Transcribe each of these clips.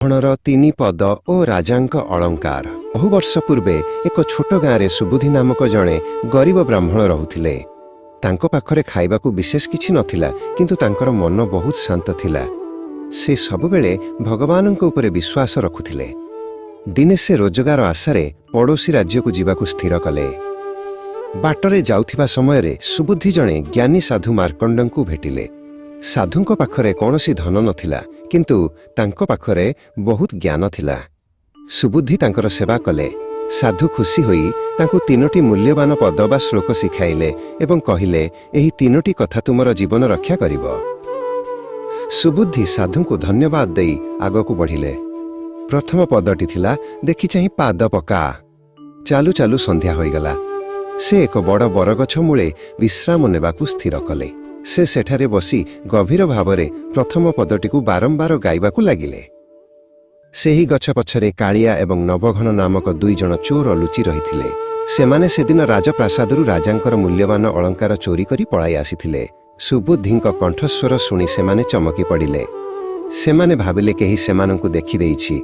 ବ୍ରାହ୍ମଣର ତିନି ପଦ ଓ ରାଜାଙ୍କ ଅଳଙ୍କାର। ବହୁ ବର୍ଷ ପୂର୍ବେ ଏକ ଛୋଟ ଗାଁରେ ସୁବୁଧି ନାମକ ଜଣେ ଗରିବ ବ୍ରାହ୍ମଣ ରହୁଥିଲେ। ତାଙ୍କ ପାଖରେ ଖାଇବାକୁ ବିଶେଷ କିଛି ନଥିଲା, କିନ୍ତୁ ତାଙ୍କର ମନ ବହୁତ ଶାନ୍ତ ଥିଲା। ସେ ସବୁବେଳେ ଭଗବାନଙ୍କ ଉପରେ ବିଶ୍ୱାସ ରଖୁଥିଲେ। ଦିନେ ସେ ରୋଜଗାର ଆଶାରେ ପଡ଼ୋଶୀ ରାଜ୍ୟକୁ ଯିବାକୁ ସ୍ଥିର କଲେ। ବାଟରେ ଯାଉଥିବା ସମୟରେ ସୁବୁଧି ଜଣେ ଜ୍ଞାନୀ ସାଧୁ ମାର୍କଣ୍ଡଙ୍କୁ ଭେଟିଲେ। ସାଧୁଙ୍କ ପାଖରେ କୌଣସି ଧନ ନଥିଲା, କିନ୍ତୁ ତାଙ୍କ ପାଖରେ ବହୁତ ଜ୍ଞାନ ଥିଲା। ସୁବୁଧି ତାଙ୍କର ସେବା କଲେ। ସାଧୁ ଖୁସି ହୋଇ ତାଙ୍କୁ 3ଟି ମୂଲ୍ୟବାନ ପଦ ବା ଶ୍ଲୋକ ଶିଖାଇଲେ ଏବଂ କହିଲେ, ଏହି 3ଟି କଥା ତୁମର ଜୀବନ ରକ୍ଷା କରିବ। ସୁବୁଧି ସାଧୁଙ୍କୁ ଧନ୍ୟବାଦ ଦେଇ ଆଗକୁ ବଢ଼ିଲେ। ପ୍ରଥମ ପଦଟି ଥିଲା, ଦେଖି ଚାହିଁ ପାଦ ପକା। ଚାଲୁ ଚାଲୁ ସନ୍ଧ୍ୟା ହୋଇଗଲା। ସେ ଏକ ବଡ଼ ବରଗଛ ମୂଳେ ବିଶ୍ରାମ ନେବାକୁ ସ୍ଥିର କଲେ। ସେ ସେଠାରେ ବସି ଗଭୀର ଭାବରେ ପ୍ରଥମ ପଦଟିକୁ ବାରମ୍ବାର ଗାଇବାକୁ ଲାଗିଲେ। ସେହି ଗଛ ପଛରେ କାଳିଆ ଏବଂ ନବଘନ ନାମକ 2 ଜଣ ଚୋର ଲୁଚି ରହିଥିଲେ। ସେମାନେ ସେଦିନ ରାଜପ୍ରାସାଦରୁ ରାଜାଙ୍କର ମୂଲ୍ୟବାନ ଅଳଙ୍କାର ଚୋରି କରି ପଳାଇ ଆସିଥିଲେ। ସୁବୁଧିଙ୍କ କଣ୍ଠସ୍ୱର ଶୁଣି ସେମାନେ ଚମକି ପଡ଼ିଲେ। ସେମାନେ ଭାବିଲେ କେହି ସେମାନଙ୍କୁ ଦେଖିଦେଇଛି।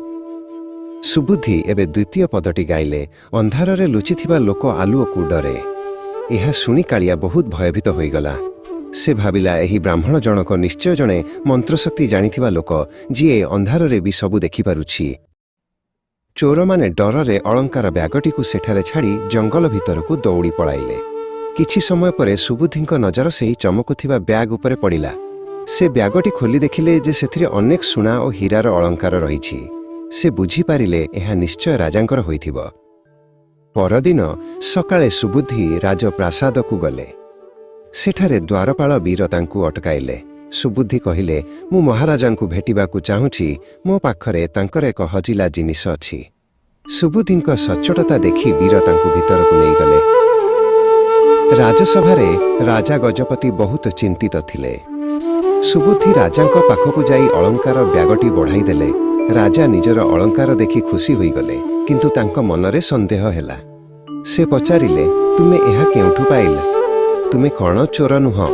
ସୁବୁଧି ଏବେ ଦ୍ୱିତୀୟ ପଦଟି ଗାଇଲେ, ଅନ୍ଧାରରେ ଲୁଚିଥିବା ଲୋକ ଆଲୁଅକୁ ଡରେ। ଏହା ଶୁଣି କାଳିଆ ବହୁତ ଭୟଭୀତ ହୋଇଗଲା। ସେ ଭାବିଲା, ଏହି ବ୍ରାହ୍ମଣ ଜଣକ ନିଶ୍ଚୟ ଜଣେ ମନ୍ତ୍ରଶକ୍ତି ଜାଣିଥିବା ଲୋକ, ଯିଏ ଅନ୍ଧାରରେ ବି ସବୁ ଦେଖିପାରୁଛି। ଚୋରମାନେ ଡରରେ ଅଳଙ୍କାର ବ୍ୟାଗଟିକୁ ସେଠାରେ ଛାଡ଼ି ଜଙ୍ଗଲ ଭିତରକୁ ଦୌଡ଼ି ପଳାଇଲେ। କିଛି ସମୟ ପରେ ସୁବୁଧିଙ୍କ ନଜର ସେହି ଚମକୁଥିବା ବ୍ୟାଗ୍ ଉପରେ ପଡ଼ିଲା। ସେ ବ୍ୟାଗଟି ଖୋଲି ଦେଖିଲେ ଯେ ସେଥିରେ ଅନେକ ସୁନା ଓ ହୀରାର ଅଳଙ୍କାର ରହିଛି। ସେ ବୁଝିପାରିଲେ ଏହା ନିଶ୍ଚୟ ରାଜାଙ୍କର ହୋଇଥିବ। ପରଦିନ ସକାଳେ ସୁବୁଧି ରାଜପ୍ରାସାଦକୁ ଗଲେ। ସେଠାରେ ଦ୍ୱାରପାଳ ବୀର ତାଙ୍କୁ ଅଟକାଇଲେ। ସୁବୁଧି କହିଲେ, ମୁଁ ମହାରାଜାଙ୍କୁ ଭେଟିବାକୁ ଚାହୁଁଛି। ମୋ ପାଖରେ ତାଙ୍କର ଏକ ହଜିଲା ଜିନିଷ ଅଛି। ସୁବୁଧିଙ୍କ ସଚ୍ଚୋଟତା ଦେଖି ବୀର ତାଙ୍କୁ ଭିତରକୁ ନେଇଗଲେ। ରାଜସଭାରେ ରାଜା ଗଜପତି ବହୁତ ଚିନ୍ତିତ ଥିଲେ। ସୁବୁଧି ରାଜାଙ୍କ ପାଖକୁ ଯାଇ ଅଳଙ୍କାର ବ୍ୟାଗଟି ବଢ଼ାଇ ଦେଲେ। ରାଜା ନିଜର ଅଳଙ୍କାର ଦେଖି ଖୁସି ହୋଇଗଲେ, କିନ୍ତୁ ତାଙ୍କ ମନରେ ସନ୍ଦେହ ହେଲା। ସେ ପଚାରିଲେ, ତୁମେ ଏହା କେଉଁଠୁ ପାଇଲ? ତୁମେ କ'ଣ ଚୋର ନୁହଁ?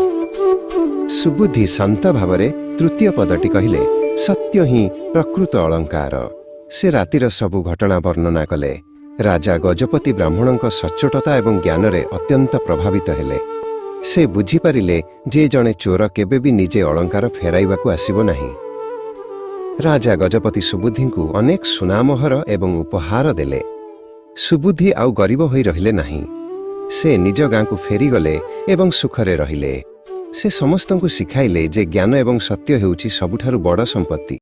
ସୁବୁଧି ଶାନ୍ତ ଭାବରେ ତୃତୀୟ ପଦଟି କହିଲେ, ସତ୍ୟ ହିଁ ପ୍ରକୃତ ଅଳଙ୍କାର। ସେ ରାତିର ସବୁ ଘଟଣା ବର୍ଣ୍ଣନା କଲେ। ରାଜା ଗଜପତି ବ୍ରାହ୍ମଣଙ୍କ ସଚ୍ଚୋଟତା ଏବଂ ଜ୍ଞାନରେ ଅତ୍ୟନ୍ତ ପ୍ରଭାବିତ ହେଲେ। ସେ ବୁଝିପାରିଲେ ଯେ ଜଣେ ଚୋର କେବେ ବି ନିଜେ ଅଳଙ୍କାର ଫେରାଇବାକୁ ଆସିବ ନାହିଁ। ରାଜା ଗଜପତି ସୁବୁଧିଙ୍କୁ ଅନେକ ସୁନାମୋହର ଏବଂ ଉପହାର ଦେଲେ। ସୁବୁଧି ଆଉ ଗରିବ ହୋଇ ରହିଲେ ନାହିଁ। ସେ ନିଜ ଗାଁକୁ ଫେରିଗଲେ ଏବଂ ସୁଖରେ ରହିଲେ। ସେ ସମସ୍ତଙ୍କୁ ଶିଖାଇଲେ ଯେ ଜ୍ଞାନ ଏବଂ ସତ୍ୟ ହେଉଛି ସବୁଠାରୁ ବଡ଼ ସମ୍ପତ୍ତି।